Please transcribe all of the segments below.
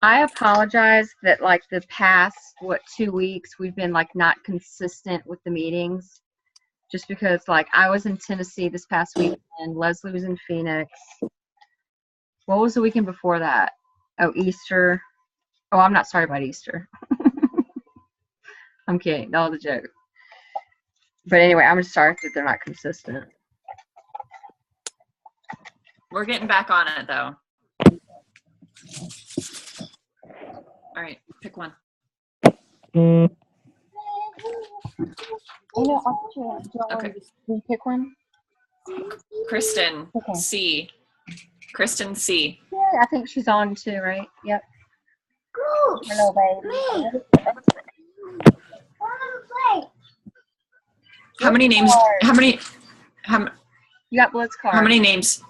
I apologize that like the past, 2 weeks, we've been like not consistent with the meetings just because like I was in Tennessee this past weekend, Leslie was in Phoenix. What was the weekend before that? Oh, Easter. Oh, I'm not sorry about Easter. I'm kidding. That was a joke. But anyway, I'm just sorry that they're not consistent. We're getting back on it though. All right, pick one. You know, Okay. you pick one? Kristen, Okay. C. Kristen C. Yeah, I think she's on too, right? Yep. Hello, baby. How many names? How many You got Blitz card. how many names?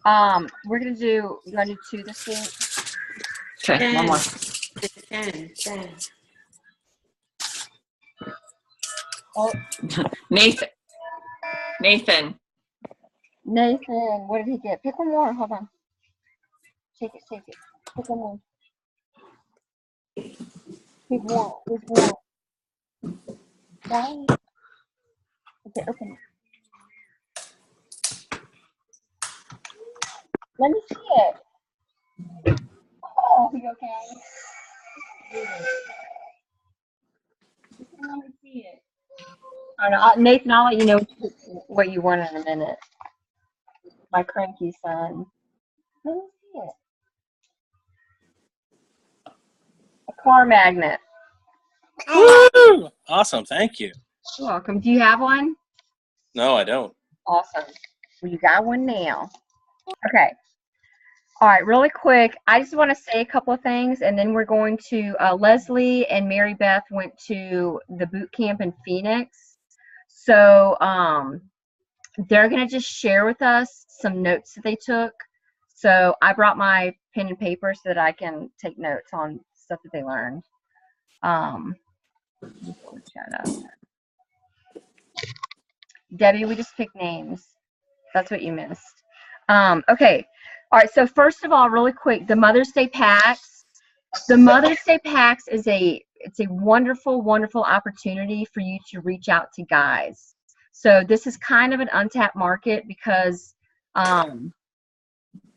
We're gonna do. You want to do 2 this week? Okay, one more. 10. Oh, Nathan. Nathan, what did he get? Pick one more. Hold on. Shake it. Pick one more. Pick one. There's one. Right? Okay, open it. Let me see it. Oh, you okay? Let me see it. I don't know. Nathan, I'll let you know what you want in a minute. My cranky son. Let me see it. A car magnet. Woo! Awesome, thank you. You're welcome. Do you have one? No, I don't. Awesome. Well, you got one now. Okay. All right, really quick, I just want to say a couple of things, and then we're going to, Leslie and Mary Beth went to the boot camp in Phoenix. So they're going to just share with us some notes that they took. So I brought my pen and paper so that I can take notes on stuff that they learned. Debbie, we just picked names. That's what you missed. Okay. All right. So first of all, really quick, the Mother's Day Packs. The Mother's Day Packs is it's a wonderful, wonderful opportunity for you to reach out to guys. So this is kind of an untapped market because, and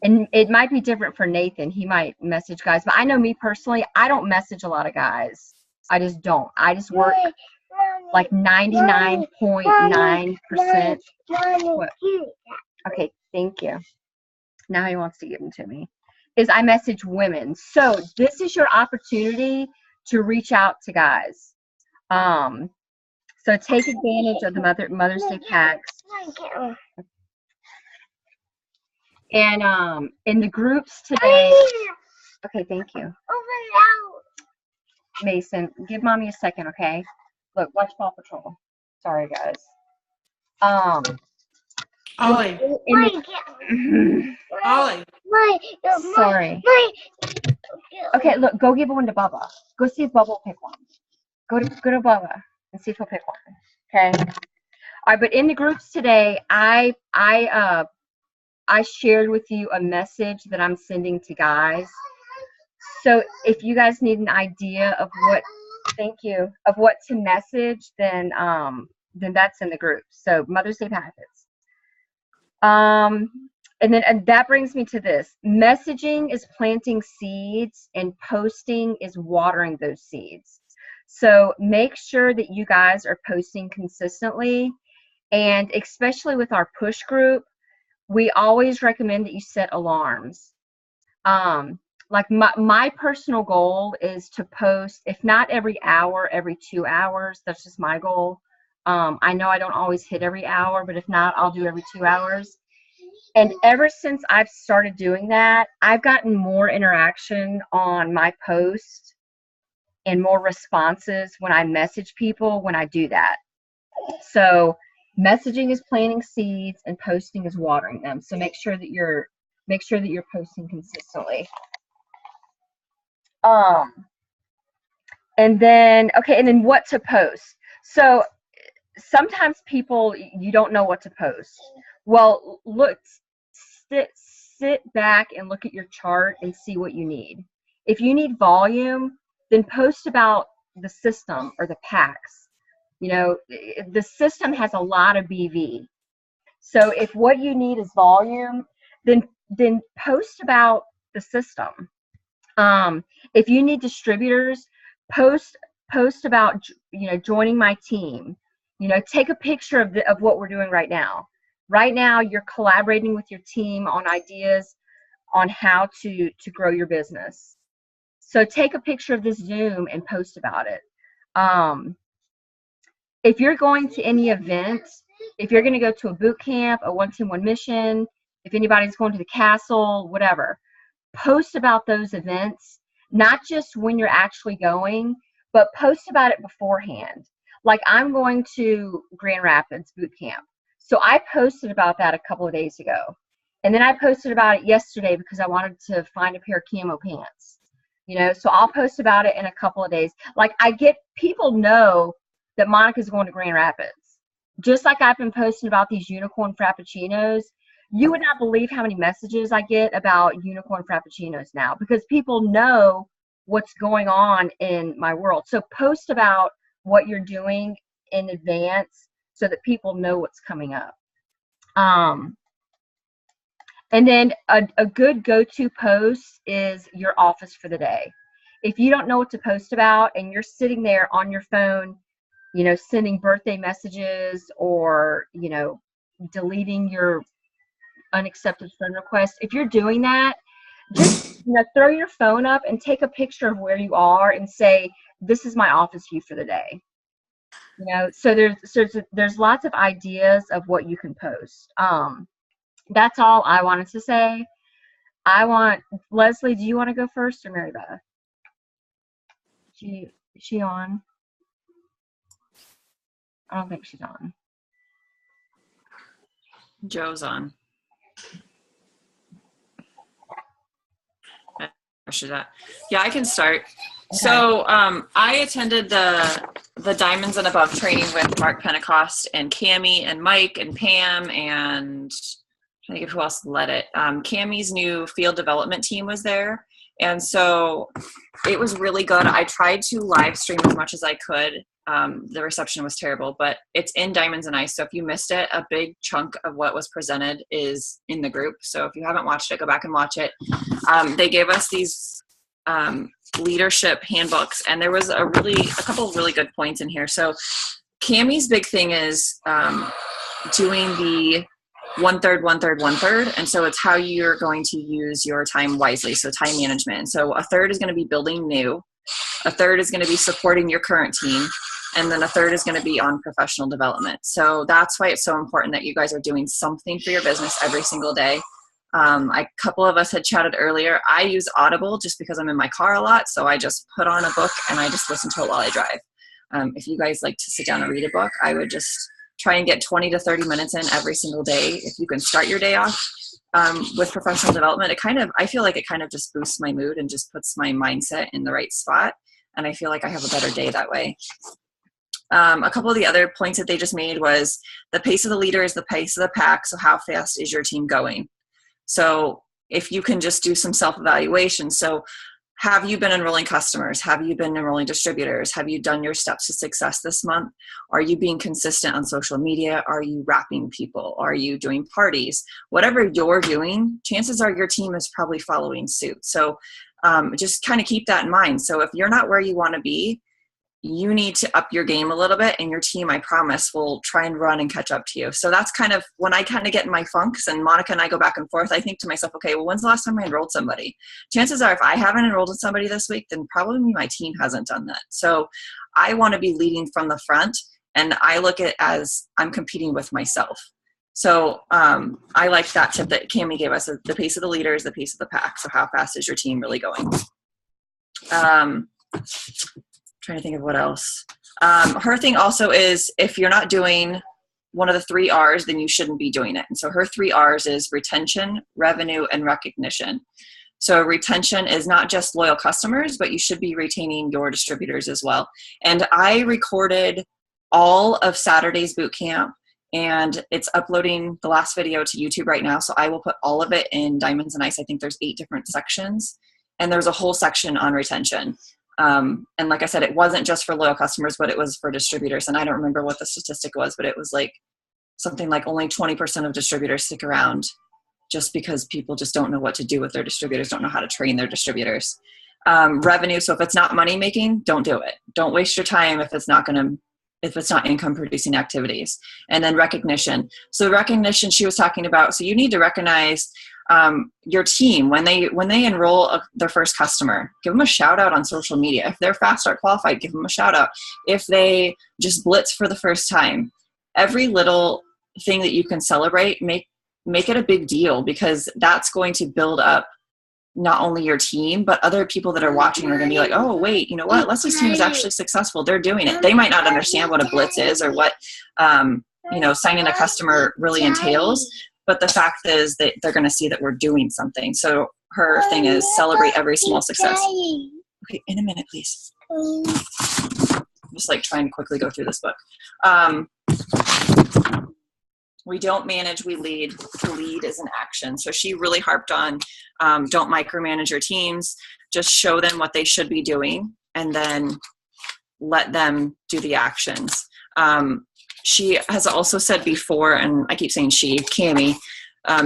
it might be different for Nathan. He might message guys, but I know me personally, I don't message a lot of guys. I just don't. I just work like 99.9%. Okay, thank you. Now he wants to give them to me. Is I message women. So this is your opportunity to reach out to guys. So take advantage of the Mother's Day Packs. And in the groups today. Okay, thank you. Mason, give mommy a second, okay? Look, watch Paw Patrol. Sorry, guys. Ollie. Ollie. Sorry. Okay, look, go give one to Bubba. Go see if Bubba will pick one. Go to Bubba and see if he'll pick one. Okay. All right, but in the groups today, I shared with you a message that I'm sending to guys. So if you guys need an idea of what, of what to message, then that's in the group. So Mother's Day packets. And that brings me to this. Messaging is planting seeds and posting is watering those seeds. So make sure that you guys are posting consistently, and especially with our push group, we always recommend that you set alarms. Like my personal goal is to post, if not every hour, every 2 hours. That's just my goal. I know I don't always hit every hour, but if not, I'll do every 2 hours. And ever since I've started doing that, I've gotten more interaction on my post and more responses when I message people when I do that. So messaging is planting seeds and posting is watering them. So make sure that you're posting consistently. And then what to post. So sometimes people, you don't know what to post. Well, look, sit back and look at your chart and see what you need. If you need volume, then post about the system or the packs. You know, the system has a lot of BV. So if what you need is volume, then post about the system. If you need distributors, post about, you know, joining my team. You know, take a picture of what we're doing right now. Right now, you're collaborating with your team on ideas on how to grow your business. So take a picture of this Zoom and post about it. If you're going to any event, if you're going to go to a boot camp, a 1 Team 1 Mission, if anybody's going to the castle, whatever, post about those events, not just when you're actually going, but post about it beforehand. Like, I'm going to Grand Rapids boot camp. So I posted about that a couple of days ago. And then I posted about it yesterday because I wanted to find a pair of camo pants. You know, so I'll post about it in a couple of days. Like, people know that Monica's going to Grand Rapids. Just like I've been posting about these unicorn frappuccinos, you would not believe how many messages I get about unicorn frappuccinos now, because people know what's going on in my world. So post about what you're doing in advance so that people know what's coming up. And then a good go-to post is your office for the day. If you don't know what to post about and you're sitting there on your phone, you know, sending birthday messages or, you know, deleting your unaccepted friend requests, if you're doing that, just, you know, throw your phone up and take a picture of where you are and say, this is my office view for the day. You know, so there's lots of ideas of what you can post. That's all I wanted to say. Leslie, do you want to go first or Mary Beth? Is she on? I don't think she's on. Joe's on. She's at. Yeah, I can start. Okay. So I attended the Diamonds and Above training with Mark Pentecost and Cami and Mike and Pam and I think who else led it. Cami's new field development team was there. And so it was really good. I tried to live stream as much as I could. The reception was terrible, but it's in Diamonds and Ice. So if you missed it, a big chunk of what was presented is in the group. So if you haven't watched it, go back and watch it. They gave us these leadership handbooks, and there was a couple of really good points in here. So Cami's big thing is doing the 1/3, 1/3, 1/3. And so it's how you're going to use your time wisely. So time management. And so 1/3 is going to be building new. 1/3 is going to be supporting your current team. And then 1/3 is going to be on professional development. So that's why it's so important that you guys are doing something for your business every single day. A couple of us had chatted earlier. I use Audible just because I'm in my car a lot. So I just put on a book and I just listen to it while I drive. If you guys like to sit down and read a book, I would just try and get 20 to 30 minutes in every single day. If you can start your day off with professional development, I feel like it kind of just boosts my mood and just puts my mindset in the right spot. And I feel like I have a better day that way. A couple of the other points that they just made was the pace of the leader is the pace of the pack. So how fast is your team going? So if you can just do some self-evaluation. So have you been enrolling customers? Have you been enrolling distributors? Have you done your steps to success this month? Are you being consistent on social media? Are you wrapping people? Are you doing parties? Whatever you're doing, chances are your team is probably following suit. So just kind of keep that in mind. So if you're not where you want to be, you need to up your game a little bit, and your team, I promise, will try and run and catch up to you. So that's kind of when I kind of get in my funks and Monica and I go back and forth, I think to myself, okay, well, when's the last time I enrolled somebody? Chances are if I haven't enrolled in somebody this week, then probably my team hasn't done that. So I want to be leading from the front, and I look at it as I'm competing with myself. So I like that tip that Cami gave us. The pace of the leader is the pace of the pack. So how fast is your team really going? Trying to think of what else. Her thing also is if you're not doing one of the 3 R's, then you shouldn't be doing it. And so her 3 R's is retention, revenue, and recognition. So retention is not just loyal customers, but you should be retaining your distributors as well. And I recorded all of Saturday's boot camp, and it's uploading the last video to YouTube right now. So I will put all of it in Diamonds and Ice. I think there's 8 different sections. And there's a whole section on retention. And like I said, it wasn't just for loyal customers, but it was for distributors. And I don't remember what the statistic was, but it was like something like only 20% of distributors stick around just because people just don't know what to do with their distributors, don't know how to train their distributors. Revenue. So if it's not money making, don't do it. Don't waste your time if it's not income producing activities. And then recognition. So recognition she was talking about. So you need to recognize your team when they enroll their first customer. Give them a shout out on social media. If they're Fast Start qualified, give them a shout out. If they just blitz for the first time, every little thing that you can celebrate, make it a big deal, because that's going to build up not only your team, but other people that are watching are going to be like, oh, wait, you know what? Leslie's team is actually successful. They're doing it. They might not understand what a blitz is or what, signing a customer really entails. But the fact is that they're going to see that we're doing something. So her thing is celebrate every small success. Okay, in a minute, please. I'm just like trying to quickly go through this book. We don't manage, we lead. To lead is an action. So she really harped on don't micromanage your teams. Just show them what they should be doing and then let them do the actions. She has also said before, and I keep saying she, Cami,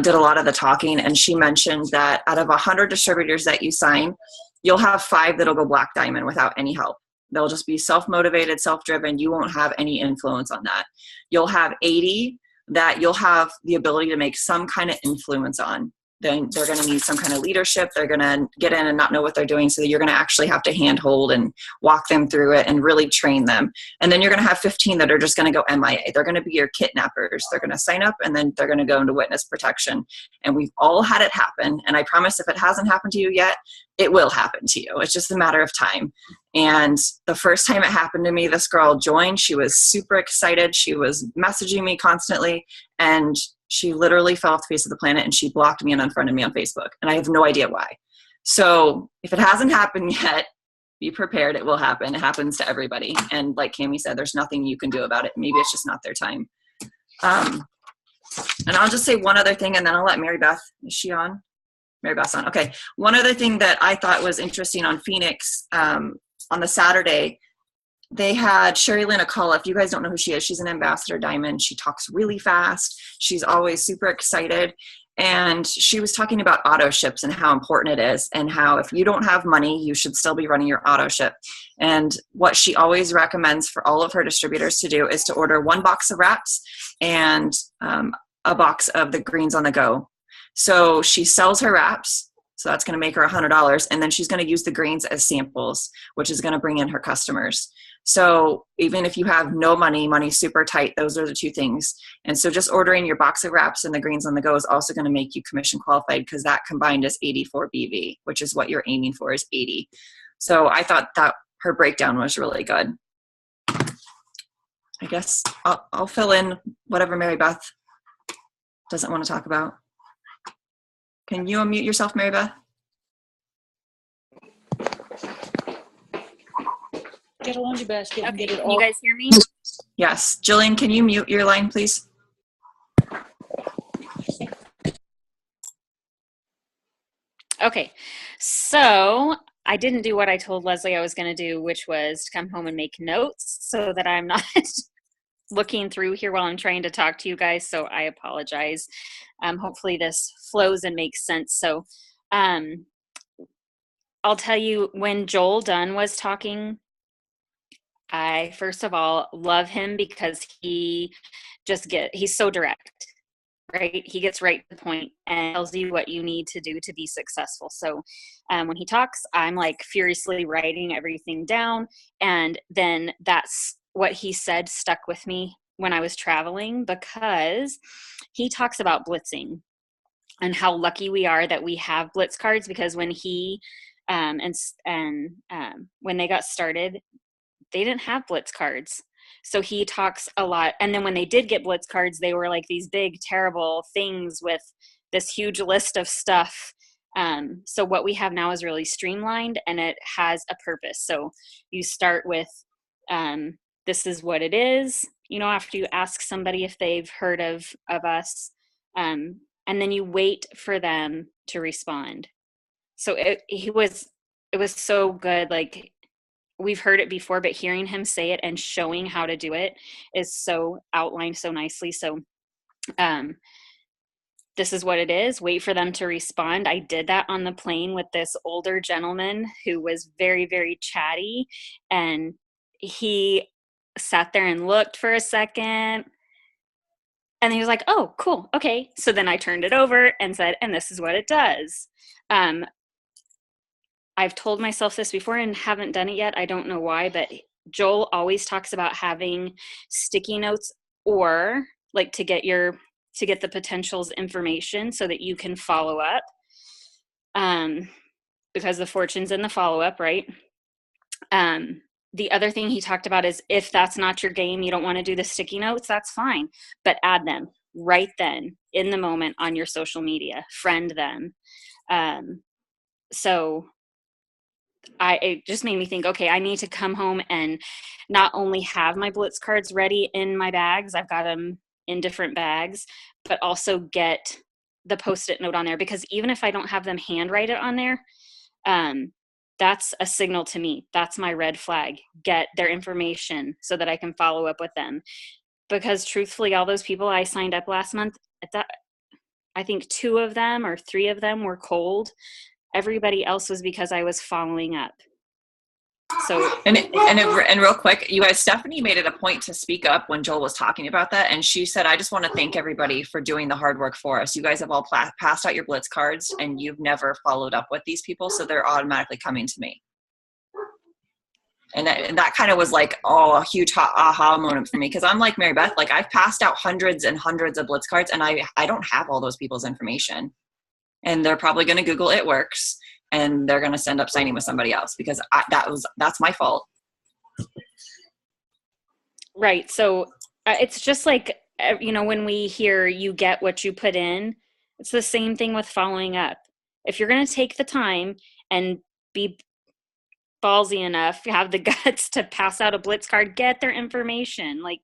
did a lot of the talking, and she mentioned that out of 100 distributors that you sign, you'll have 5 that'll go Black Diamond without any help. They'll just be self-motivated, self-driven. You won't have any influence on that. You'll have 80 that you'll have the ability to make some kind of influence on. Then they're going to need some kind of leadership. They're going to get in and not know what they're doing. So you're going to actually have to handhold and walk them through it and really train them. And then you're going to have 15 that are just going to go MIA. They're going to be your kidnappers. They're going to sign up and then they're going to go into witness protection. And we've all had it happen. And I promise if it hasn't happened to you yet, it will happen to you. It's just a matter of time. And the first time it happened to me, this girl joined. She was super excited. She was messaging me constantly. And she literally fell off the face of the planet and she blocked me and unfriended me on Facebook. And I have no idea why. So if it hasn't happened yet, be prepared. It will happen. It happens to everybody. And like Cami said, there's nothing you can do about it. Maybe it's just not their time. And I'll just say one other thing and then I'll let Mary Beth, is she on? Mary Beth's on. Okay. One other thing that I thought was interesting on Phoenix, on the Saturday, they had Sherry Lynn Acala. If you guys don't know who she is, she's an Ambassador Diamond. She talks really fast. She's always super excited. And she was talking about auto ships and how important it is and how if you don't have money, you should still be running your auto ship. And what she always recommends for all of her distributors to do is to order 1 box of wraps and a box of the greens on the go. So she sells her wraps. So that's going to make her $100. And then she's going to use the greens as samples, which is going to bring in her customers. So even if you have no money, money's super tight, those are the 2 things. And so just ordering your box of wraps and the greens on the go is also going to make you commission qualified because that combined is 84 BV, which is what you're aiming for is 80. So I thought that her breakdown was really good. I guess I'll fill in whatever Mary Beth doesn't want to talk about. Can you unmute yourself, Mary Beth? Get a laundry basket and Okay, get it can all. you guys hear me? Yes. Jillian, can you mute your line, please? Okay, so I didn't do what I told Leslie I was going to do, which was to come home and make notes so that I'm not looking through here while I'm trying to talk to you guys, so I apologize. Hopefully this flows and makes sense. So I'll tell you, when Joel Dunn was talking, I first of all love him because he's so direct, right? He gets right to the point and tells you what you need to do to be successful. So when he talks, I'm like furiously writing everything down. And then that's what he said stuck with me when I was traveling, because he talks about blitzing and how lucky we are that we have blitz cards, because when he when they got started, they didn't have blitz cards. So he talks a lot. And then when they did get blitz cards, they were like these big, terrible things with this huge list of stuff. So what we have now is really streamlined and it has a purpose. So you start with, this is what it is, after you ask somebody if they've heard of us, and then you wait for them to respond. So it was so good. Like, we've heard it before, but hearing him say it and showing how to do it is so outlined so nicely. So this is what it is. Wait for them to respond. I did that on the plane with this older gentleman who was very, very chatty, and he sat there and looked for a second, and he was like, oh, cool, okay. So then I turned it over and said, and this is what it does. I've told myself this before and haven't done it yet. I don't know why, but Joel always talks about having sticky notes, or like to get the potential's information so that you can follow up. Because the fortune's in the follow-up, right? The other thing he talked about is, if that's not your game, you don't want to do the sticky notes, that's fine, but add them right then in the moment on your social media, friend them. So it just made me think, okay, I need to come home and not only have my Blitz cards ready in my bags, I've got them in different bags, but also get the Post-it note on there, because even if I don't have them handwrite on there, that's a signal to me. That's my red flag. Get their information so that I can follow up with them. Because truthfully, all those people I signed up last month, I think 2 of them or 3 of them were cold. Everybody else was because I was following up. So And real quick, you guys, Stephanie made it a point to speak up when Joel was talking about that. And she said, I just want to thank everybody for doing the hard work for us. You guys have all passed out your Blitz cards and you've never followed up with these people. So they're automatically coming to me. And that kind of was like, a huge aha moment for me. Cause I'm like Mary Beth, like I've passed out hundreds and hundreds of Blitz cards, and I don't have all those people's information. And they're probably going to Google It Works, and they're going to end up signing with somebody else, because that's my fault. Right. So it's just like, when we hear you get what you put in, it's the same thing with following up. If you're going to take the time and be ballsy enough, have the guts to pass out a Blitz card, get their information. Like,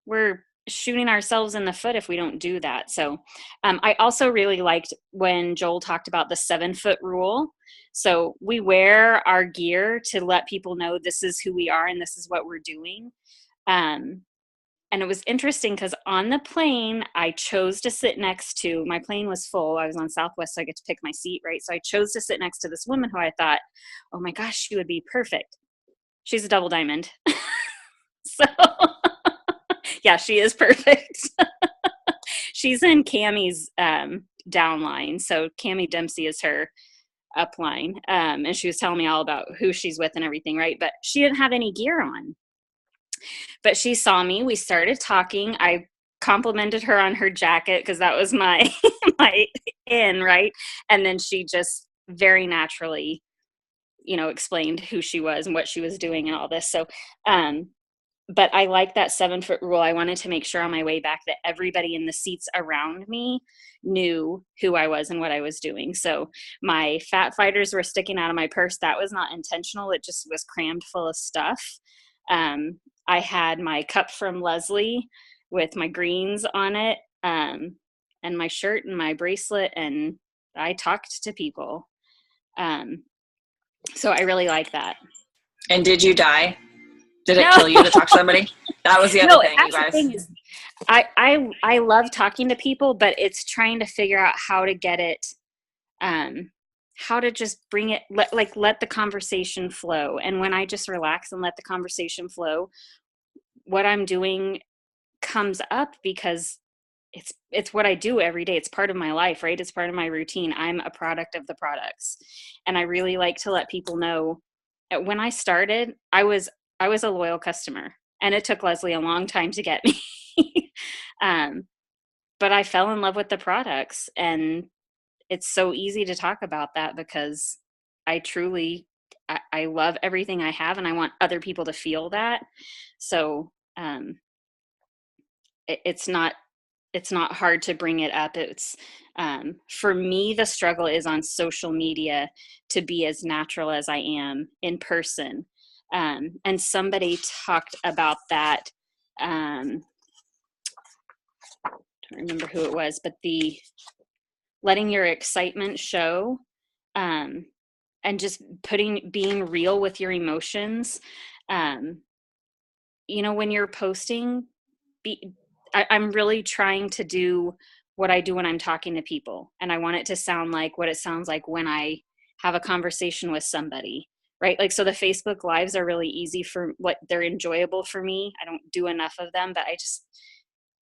we're shooting ourselves in the foot if we don't do that. So I also really liked when Joel talked about the 7-foot rule. So we wear our gear to let people know this is who we are and this is what we're doing. And it was interesting because on the plane, I chose to sit next to, my plane was full. I was on Southwest, so I get to pick my seat, right? So I chose to sit next to this woman who I thought, oh my gosh, she would be perfect. She's a double diamond. So yeah, she is perfect. She's in Cammie's downline. So Cammie Dempsey is her upline. And she was telling me all about who she's with and everything, right? But she didn't have any gear on. But she saw me. We started talking. I complimented her on her jacket because that was my my in, right? And then she just very naturally, explained who she was and what she was doing and all this. So, but I like that 7-foot rule. I wanted to make sure on my way back that everybody in the seats around me knew who I was and what I was doing. So my fat fighters were sticking out of my purse. That was not intentional. It just was crammed full of stuff. I had my cup from Leslie with my greens on it, and my shirt and my bracelet, and I talked to people. So I really like that. And did you die? Did it kill you to talk to somebody? That was the other thing, you guys. Thing is, I love talking to people, but it's trying to figure out how to get it, how to just bring it, let the conversation flow. And when I just relax and let the conversation flow, what I'm doing comes up because it's what I do every day. It's part of my life, right? It's part of my routine. I'm a product of the products. And I really like to let people know that when I started, I was a loyal customer, and it took Leslie a long time to get me. But I fell in love with the products, and it's so easy to talk about that because I love everything I have, and I want other people to feel that. So it's not hard to bring it up. It's for me, the struggle is on social media to be as natural as I am in person. And somebody talked about that. I don't remember who it was, but the letting your excitement show. and just being real with your emotions. You know, when you're posting, I'm really trying to do what I do when I'm talking to people, and I want it to sound like what it sounds like when I have a conversation with somebody, right? Like, so the Facebook lives are really easy for what they're enjoyable for me. I don't do enough of them, but I just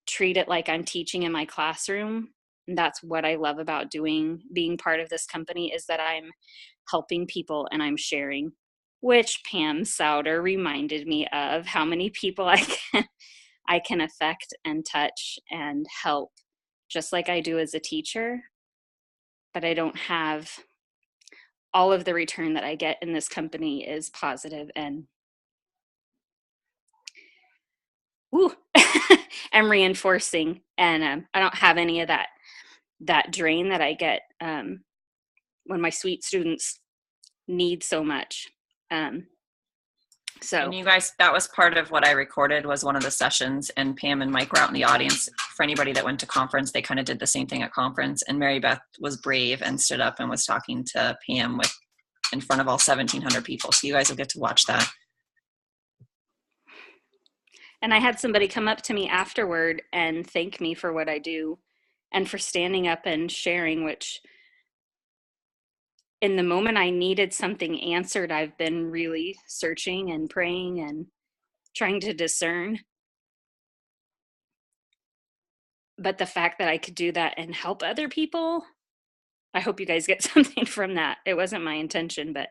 treat it like I'm teaching in my classroom. And that's what I love about being part of this company, is that I'm helping people and I'm sharing, which Pam Souder reminded me of how many people I can affect and touch and help, just like I do as a teacher. But I don't have all of the return that I get in this company is positive and woo, and reinforcing. And I don't have any of that drain that I get when my sweet students need so much. So And you guys, that was part of what I recorded, was one of the sessions, and Pam and Mike were out in the audience. For anybody that went to conference, they kind of did the same thing at conference. And Mary Beth was brave and stood up and was talking to Pam in front of all 1,700 people. So you guys will get to watch that. And I had somebody come up to me afterward and thank me for what I do and for standing up and sharing, which in the moment I needed something answered, I've been really searching and praying and trying to discern. But the fact that I could do that and help other people, I hope you guys get something from that. It wasn't my intention, but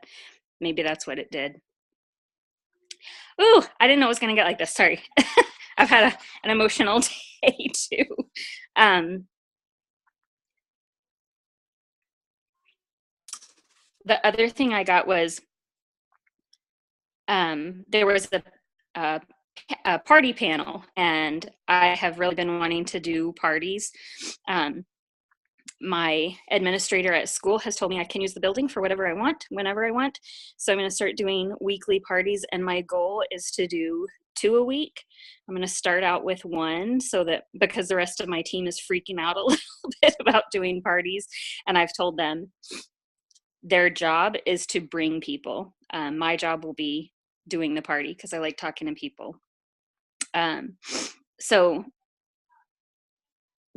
maybe that's what it did. Ooh, I didn't know it was going to get like this. Sorry. I've had an emotional day too. The other thing I got was there was a party panel, and I have really been wanting to do parties. My administrator at school has told me I can use the building for whatever I want, whenever I want. So I'm going to start doing weekly parties, and my goal is to do 2 a week. I'm going to start out with 1, so that, because the rest of my team is freaking out a little bit about doing parties, and I've told them their job is to bring people. My job will be doing the party because I like talking to people. So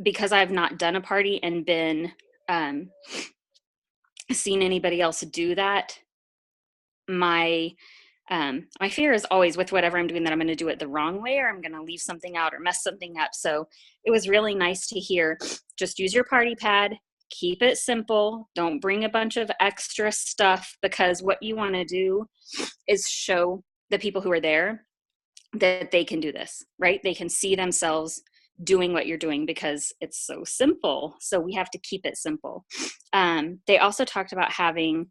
because I've not done a party and been seen anybody else do that, my fear is always with whatever I'm doing that I'm going to do it the wrong way, or I'm going to leave something out or mess something up. So it was really nice to hear, just use your party pad, keep it simple, don't bring a bunch of extra stuff, because what you want to do is show the people who are there that they can do this, right? They can see themselves doing what you're doing because it's so simple. So we have to keep it simple. They also talked about having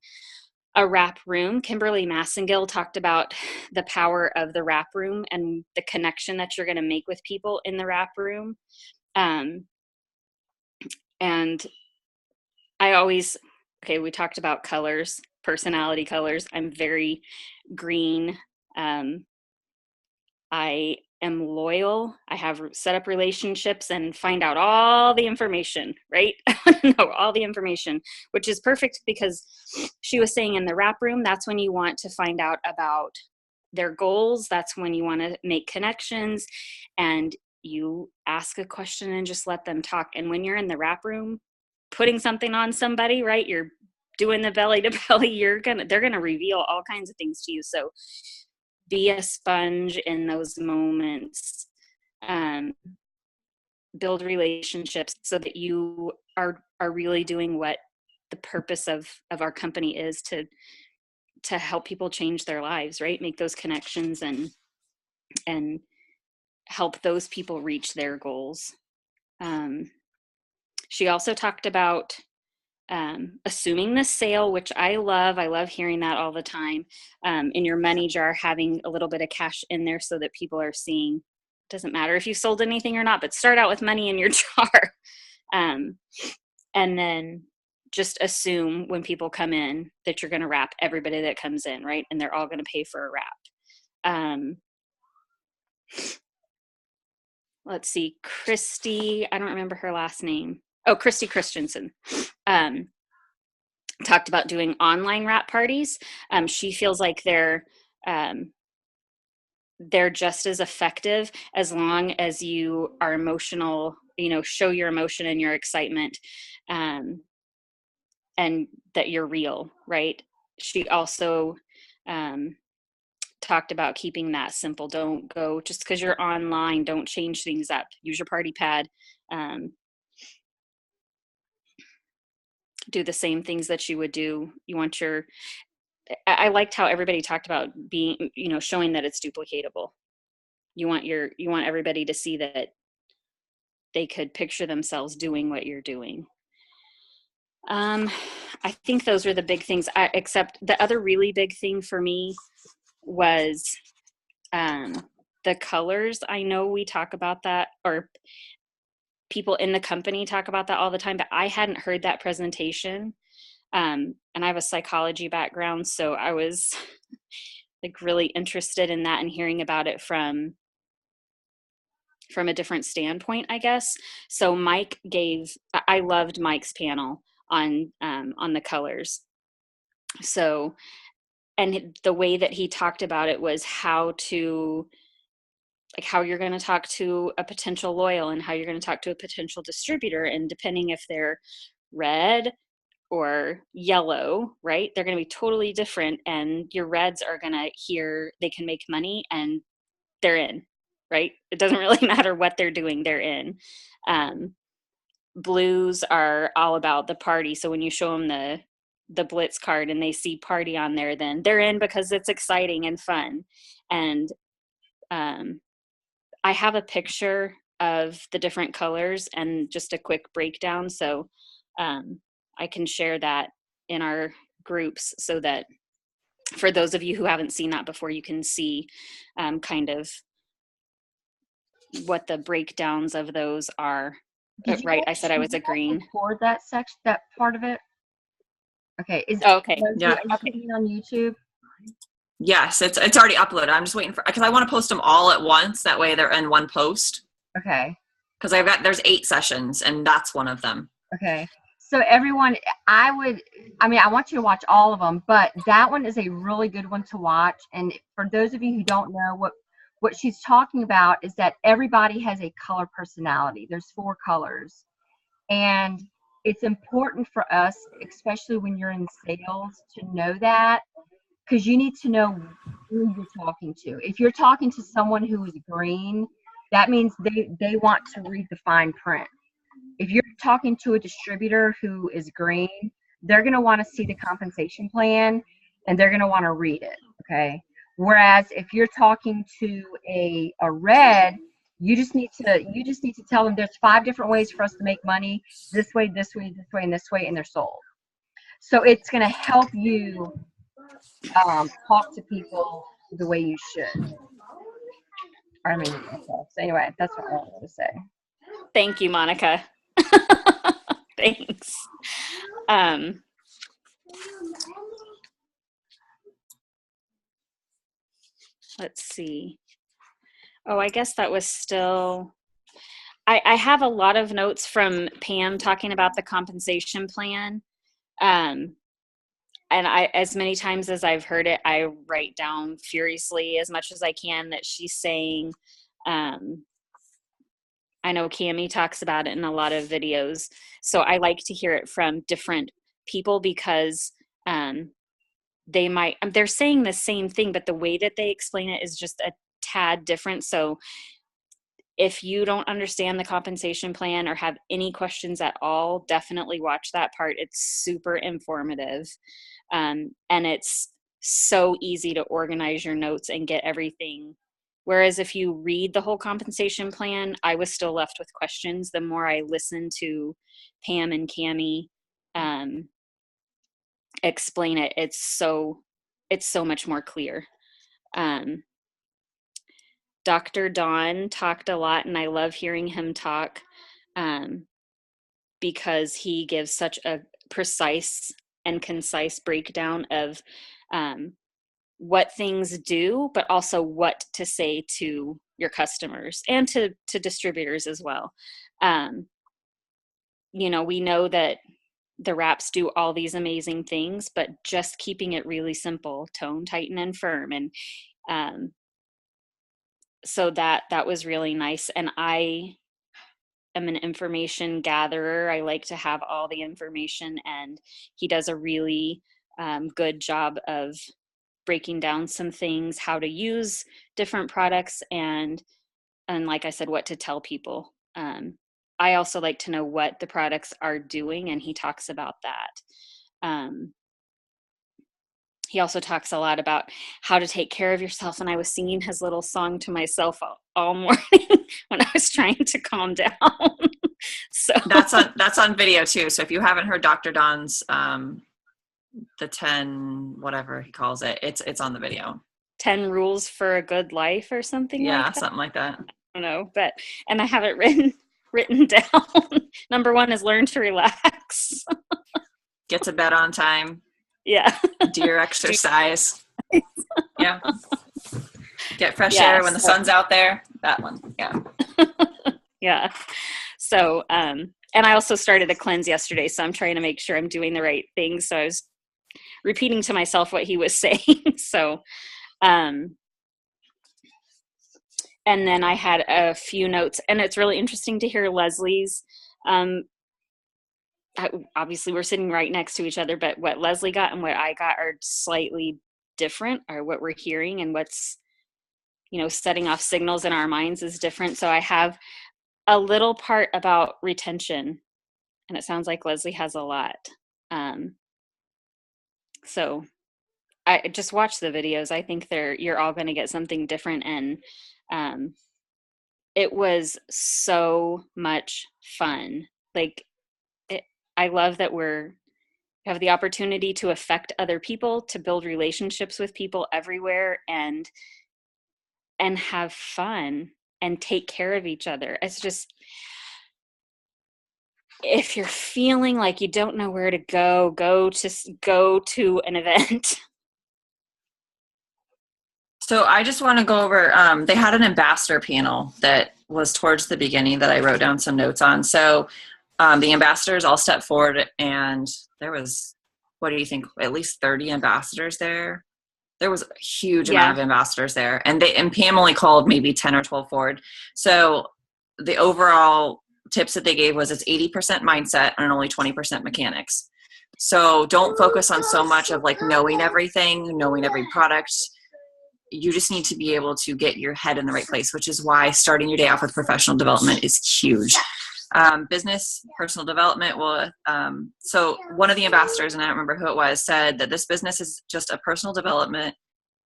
a wrap room. Kimberly Massengill talked about the power of the wrap room and the connection that you're going to make with people in the wrap room. And I always, we talked about colors, personality colors. I'm very green. I am loyal. I have set up relationships and find out all the information, right? I want to know all the information, which is perfect because she was saying in the wrap room, that's when you want to find out about their goals. That's when you want to make connections, and you ask a question and just let them talk. And when you're in the wrap room, putting something on somebody, right? You're doing the belly to belly, they're going to reveal all kinds of things to you. So be a sponge in those moments, build relationships so that you are really doing what the purpose of our company is, to help people change their lives, right? Make those connections and help those people reach their goals. She also talked about assuming the sale, which I love hearing that all the time. In your money jar, having a little bit of cash in there so that people are seeing, doesn't matter if you sold anything or not, but start out with money in your jar. And then just assume when people come in that you're going to wrap everybody that comes in, right? And they're all going to pay for a wrap. Let's see, Christy, I don't remember her last name. Oh, Christy Christensen. talked about doing online wrap parties. She feels like they're just as effective as long as you are emotional, show your emotion and your excitement, and that you're real, right? She also talked about keeping that simple. Don't go just because you're online, don't change things up. Use your party pad. Do the same things that you would do. I liked how everybody talked about being, showing that it's duplicatable. You want everybody to see that they could picture themselves doing what you're doing. I think those are the big things, except the other really big thing for me was the colors. I know we talk about that, or people in the company talk about that all the time, but I hadn't heard that presentation. And I have a psychology background, so I was like really interested in that and hearing about it from a different standpoint, I guess. So I loved Mike's panel on the colors. So, and the way that he talked about it was how you're going to talk to a potential loyal and how you're going to talk to a potential distributor. And depending if they're red or yellow, right, they're going to be totally different. And your reds are going to hear they can make money and they're in, right? It doesn't really matter what they're doing, they're in. Blues are all about the party. So when you show them the Blitz card and they see party on there, then they're in because it's exciting and fun. And I have a picture of the different colors and just a quick breakdown. So I can share that in our groups so that for those of you who haven't seen that before, you can see kind of what the breakdowns of those are. Right, I said I was a green. Record that section, that part of it. Okay. Okay. Yeah. On YouTube. Yes, it's already uploaded. I'm just waiting because I want to post them all at once. That way they're in one post. Okay. Because there's 8 sessions and that's one of them. Okay. So everyone, I want you to watch all of them, but that one is a really good one to watch. And for those of you who don't know, what she's talking about is that everybody has a color personality. There's 4 colors. And it's important for us, especially when you're in sales, to know that, because you need to know who you're talking to. If you're talking to someone who is green, that means they want to read the fine print. If you're talking to a distributor who is green, they're going to want to see the compensation plan and they're going to want to read it. Okay. Whereas if you're talking to a red, you just need to tell them there's 5 different ways for us to make money, this way, this way, this way, and this way, and they're sold. So it's going to help you talk to people the way you should. So anyway, that's what I wanted to say. Thank you, Monica. Thanks. Let's see. Oh, I guess that was still, I have a lot of notes from Pam talking about the compensation plan. And as many times as I've heard it, I write down furiously as much as I can that she's saying. I know Cami talks about it in a lot of videos. So I like to hear it from different people because they're saying the same thing, but the way that they explain it is just a tad different. So if you don't understand the compensation plan or have any questions at all, definitely watch that part. It's super informative. And it's so easy to organize your notes and get everything. Whereas if you read the whole compensation plan, I was still left with questions. The more I listened to Pam and Cami explain it, it's so much more clear. Dr. Don talked a lot, and I love hearing him talk because he gives such a precise and concise breakdown of what things do, but also what to say to your customers and to distributors as well. We know that the wraps do all these amazing things, but just keeping it really simple, tone, tighten, and firm. And so that was really nice. And I am an information gatherer. I like to have all the information, and he does a really good job of breaking down some things, how to use different products, and like I said, what to tell people. I also like to know what the products are doing, and he talks about that. He also talks a lot about how to take care of yourself, and I was singing his little song to myself all morning when I was trying to calm down. So that's on video too. So if you haven't heard Dr. Don's the 10 whatever he calls it, it's on the video. 10 rules for a good life or something like that. Something like that. I don't know, and I have it written down. Number 1 is learn to relax. Get to bed on time. Yeah. Do your exercise. Yeah. Get fresh air when the sun's out there. That one. Yeah. Yeah. So, and I also started a cleanse yesterday, so I'm trying to make sure I'm doing the right thing. So I was repeating to myself what he was saying. So, and then I had a few notes, and it's really interesting to hear Leslie's. Obviously, we're sitting right next to each other, but what Leslie got and what I got are slightly different, or what we're hearing and what's, setting off signals in our minds is different. So I have a little part about retention, and it sounds like Leslie has a lot. So I just watch the videos. I think you're all going to get something different. And it was so much fun. I love that we have the opportunity to affect other people, to build relationships with people everywhere, and have fun and take care of each other. It's just, if you're feeling like you don't know where to go to an event. So I just want to go over, they had an ambassador panel that was towards the beginning that I wrote down some notes on. So the ambassadors all stepped forward, and there was, what do you think, at least 30 ambassadors there? There was a huge amount of ambassadors there, and Pam only called maybe 10 or 12 forward. So the overall tips that they gave was it's 80% mindset and only 20% mechanics. So don't focus on so much of like knowing everything, knowing every product. You just need to be able to get your head in the right place, which is why starting your day off with professional development is huge. Business, personal development so one of the ambassadors, and I don't remember who it was, said that this business is just a personal development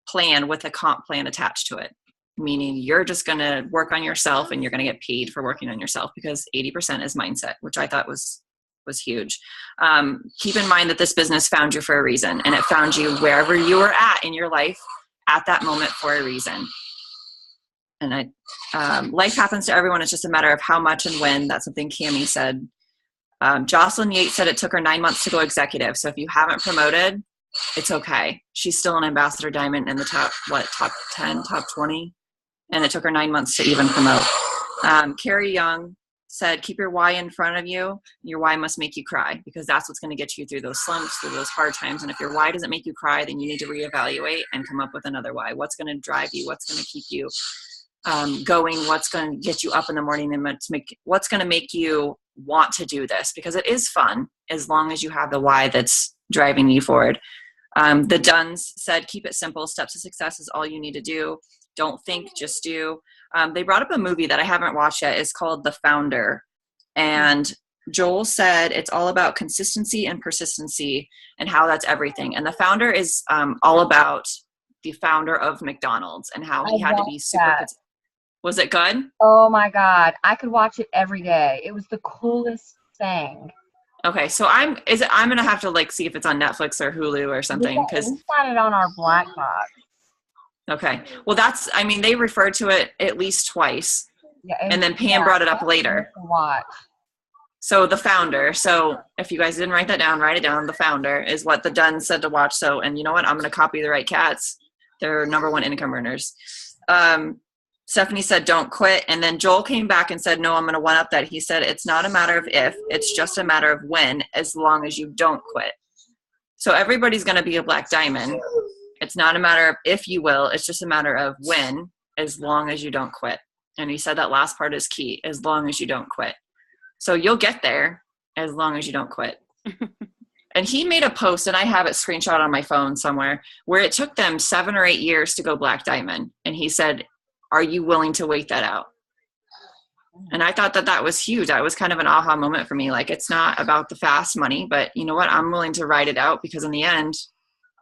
plan with a comp plan attached to it, meaning you're just going to work on yourself and you're going to get paid for working on yourself, because 80% is mindset, which I thought was huge. Keep in mind that this business found you for a reason, and it found you wherever you were at in your life at that moment for a reason. And life happens to everyone. It's just a matter of how much and when. That's something Cammie said. Jocelyn Yates said it took her 9 months to go executive. So if you haven't promoted, it's okay. She's still an ambassador diamond in the top 10, top 20. And it took her 9 months to even promote. Carrie Young said, keep your why in front of you. Your why must make you cry, because that's what's going to get you through those slumps, through those hard times. And if your why doesn't make you cry, then you need to reevaluate and come up with another why. What's going to drive you? What's going to keep you going? What's going to get you up in the morning, and what's going to make you want to do this? Because it is fun as long as you have the why that's driving you forward. The Dunns said, keep it simple. Steps to success is all you need to do. Don't think, just do. They brought up a movie that I haven't watched yet. It's called The Founder. And Joel said it's all about consistency and persistency and how that's everything. And The Founder is all about the founder of McDonald's and how he had to be super. Was it good? Oh my God. I could watch it every day. It was the coolest thing. Okay. So I'm going to have to see if it's on Netflix or Hulu or something. We got it on our black box. Okay. Well, they referred to it at least twice. Yeah, and then Pam brought it up later. Watch. So The Founder. So if you guys didn't write that down, write it down. The Founder is what the Dunn said to watch. So, and you know what? I'm going to copy the right cats. They're #1 income earners. Stephanie said, don't quit. And then Joel came back and said, no, I'm going to one up that. He said, it's not a matter of if, it's just a matter of when, as long as you don't quit. So everybody's going to be a black diamond. It's not a matter of if you will, it's just a matter of when, as long as you don't quit. And he said that last part is key, as long as you don't quit. So you'll get there as long as you don't quit. And he made a post, and I have it screenshot on my phone somewhere, where it took them 7 or 8 years to go black diamond. And he said, are you willing to wait that out? And I thought that that was huge. That was kind of an aha moment for me. Like, it's not about the fast money, but you know what? I'm willing to ride it out, because in the end,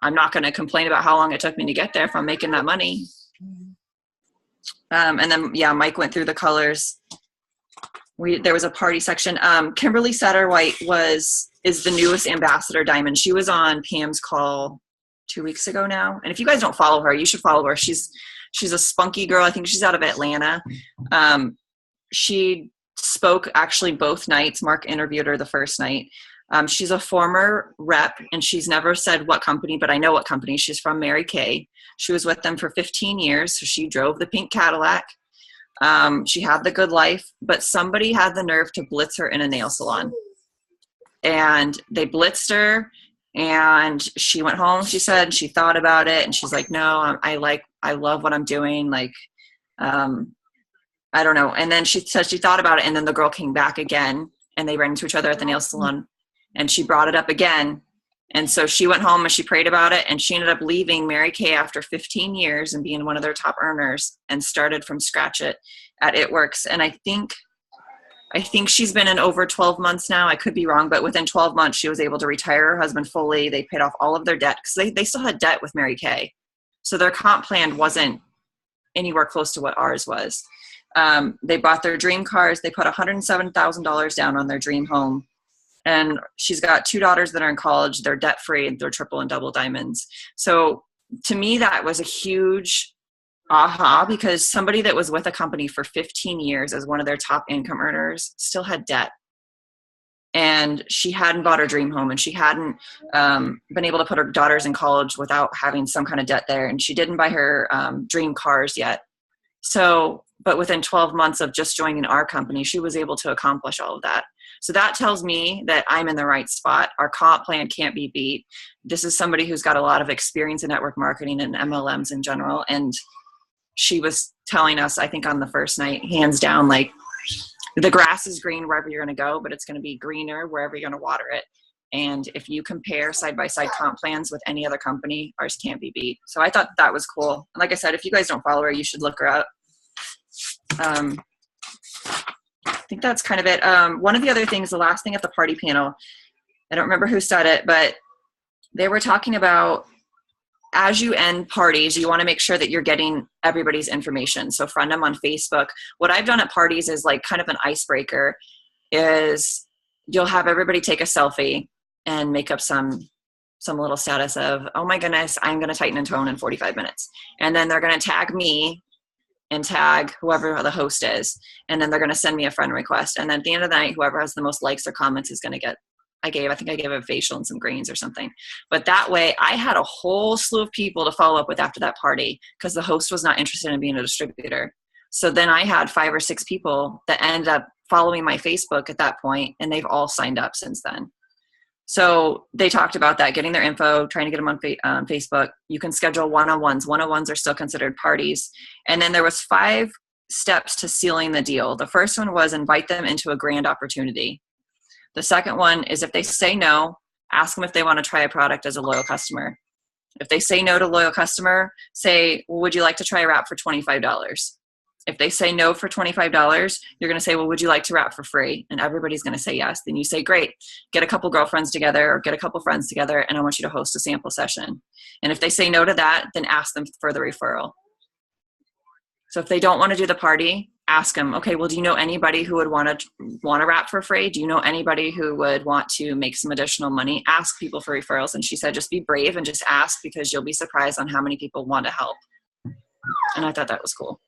I'm not going to complain about how long it took me to get there if I'm making that money. And then, yeah, Mike went through the colors. There was a party section. Kimberly Satterwhite is the newest ambassador diamond. She was on Pam's call 2 weeks ago now. And if you guys don't follow her, you should follow her. She's a spunky girl. I think she's out of Atlanta. She spoke actually both nights. Mark interviewed her the first night. She's a former rep, and she's never said what company, but I know what company. She's from Mary Kay. She was with them for 15 years. So she drove the pink Cadillac. She had the good life, but somebody had the nerve to blitz her in a nail salon. And they blitzed her, and she went home, she said, she thought about it, and she's like, no, I love what I'm doing. Like, I don't know. And then she said she thought about it, and then the girl came back again, and they ran into each other at the nail salon, and she brought it up again. And so she went home and she prayed about it, and she ended up leaving Mary Kay after 15 years and being one of their top earners, and started from scratch at It Works. And I think she's been in over 12 months now. I could be wrong, but within 12 months, she was able to retire her husband fully. They paid off all of their debt, because they still had debt with Mary Kay. So their comp plan wasn't anywhere close to what ours was. They bought their dream cars. They put $107,000 down on their dream home. And she's got 2 daughters that are in college. They're debt free, and they're triple and double diamonds. So to me, that was a huge aha, because somebody that was with a company for 15 years as one of their top income earners still had debt. And she hadn't bought her dream home, and she hadn't been able to put her daughters in college without having some kind of debt there. And she didn't buy her dream cars yet. So, but within 12 months of just joining our company, she was able to accomplish all of that. So that tells me that I'm in the right spot. Our comp plan can't be beat. This is somebody who's got a lot of experience in network marketing and MLMs in general. And she was telling us, I think on the first night, hands down, like, the grass is green wherever you're going to go, but it's going to be greener wherever you're going to water it. And if you compare side-by-side comp plans with any other company, ours can't be beat. So I thought that was cool. And like I said, if you guys don't follow her, you should look her up. I think that's kind of it. One of the other things, the last thing at the party panel, I don't remember who said it, but they were talking about, as you end parties, you want to make sure that you're getting everybody's information. So friend them on Facebook. What I've done at parties is like kind of an icebreaker, is you'll have everybody take a selfie and make up some little status of, oh my goodness, I'm going to tighten and tone in 45 minutes. And then they're going to tag me and tag whoever the host is. And then they're going to send me a friend request. And then at the end of the night, whoever has the most likes or comments is going to get, I think I gave a facial and some greens or something. But that way I had a whole slew of people to follow up with after that party, because the host was not interested in being a distributor. So then I had 5 or 6 people that ended up following my Facebook at that point, and they've all signed up since then. So they talked about that, getting their info, trying to get them on Facebook. You can schedule one-on-ones. One-on-ones are still considered parties. And then there was 5 steps to sealing the deal. The first one was invite them into a grand opportunity. The second one is, if they say no, ask them if they want to try a product as a loyal customer. If they say no to loyal customer, say, well, would you like to try a wrap for $25? If they say no for $25, you're going to say, well, would you like to wrap for free? And everybody's going to say yes. Then you say, great, get a couple girlfriends together or get a couple friends together, and I want you to host a sample session. And if they say no to that, then ask them for the referral. So if they don't want to do the party, ask them, okay, well, do you know anybody who would want to wrap for free? Do you know anybody who would want to make some additional money? Ask people for referrals. And she said, just be brave and just ask, because you'll be surprised on how many people want to help. And I thought that was cool.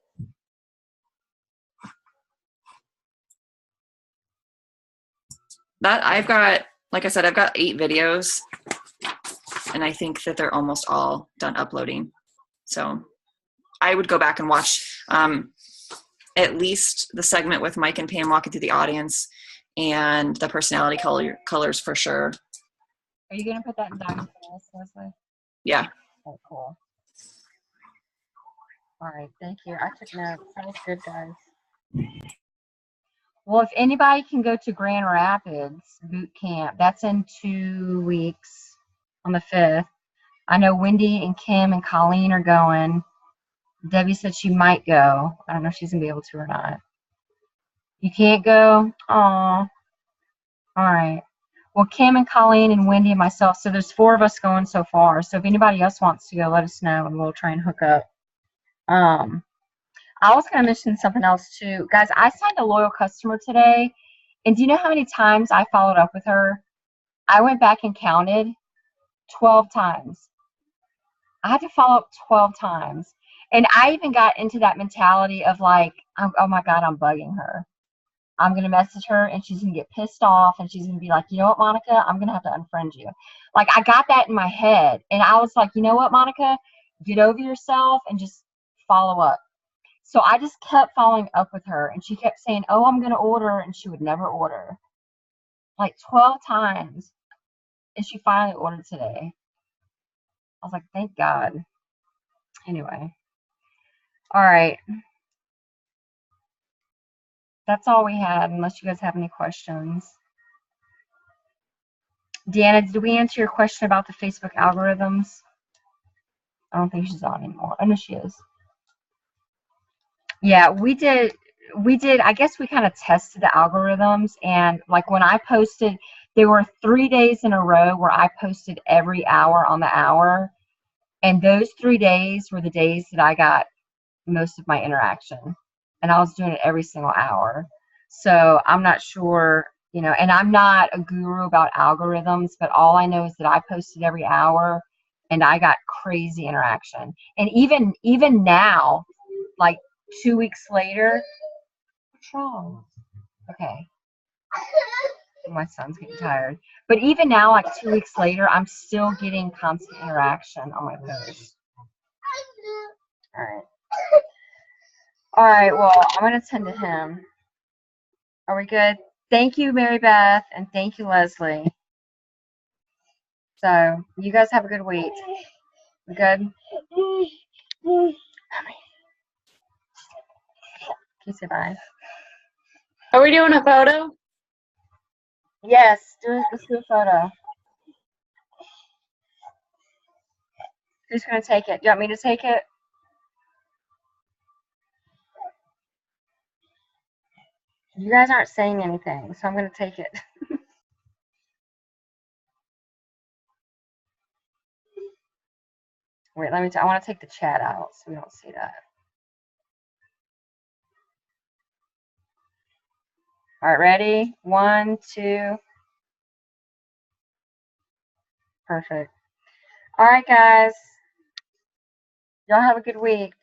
That I've got, like I said, I've got 8 videos, and I think that they're almost all done uploading. So I would go back and watch. at least the segment with Mike and Pam walking through the audience, and the personality colors for sure. Are you gonna put that in Diamond Falls, Leslie? Yeah. Oh, cool. All right, thank you. I took notes. That was good, guys. Well, if anybody can go to Grand Rapids boot camp, that's in 2 weeks on the 5th. I know Wendy and Kim and Colleen are going. Debbie said she might go. I don't know if she's gonna be able to or not. You can't go? Aw. All right. Well, Kim and Colleen and Wendy and myself, so there's 4 of us going so far. So if anybody else wants to go, let us know and we'll try and hook up. I was going to mention something else too. Guys, I signed a loyal customer today. And do you know how many times I followed up with her? I went back and counted 12 times. I had to follow up 12 times. And I even got into that mentality of like, oh my God, I'm bugging her. I'm going to message her and she's going to get pissed off and she's going to be like, you know what, Monica, I'm going to have to unfriend you. Like, I got that in my head. And I was like, you know what, Monica, get over yourself and just follow up. So I just kept following up with her, and she kept saying, oh, I'm going to order, and she would never order. Like 12 times, and she finally ordered today. I was like, thank God. Anyway. All right. That's all we had, unless you guys have any questions. Deanna, did we answer your question about the Facebook algorithms? I don't think she's on anymore. I know she is. Yeah, we did. I guess we kind of tested the algorithms, and like when I posted, there were 3 days in a row where I posted every hour on the hour, and those 3 days were the days that I got most of my interaction, and I was doing it every single hour. So I'm not sure, and I'm not a guru about algorithms, but all I know is that I posted every hour, and I got crazy interaction. And even now, like 2 weeks later, what's wrong? Okay. My son's getting tired. But even now, like 2 weeks later, I'm still getting constant interaction on my posts. All right. All right, well, I'm going to tend to him. Are we good? Thank you, Mary Beth, and thank you, Leslie. So, you guys have a good week. We good? Can you say bye? Are we doing a photo? Yes, let's do a photo. Who's going to take it? Do you want me to take it? You guys aren't saying anything, so I'm going to take it. Wait, I want to take the chat out so we don't see that. All right, ready? 1, 2. Perfect. All right, guys. Y'all have a good week.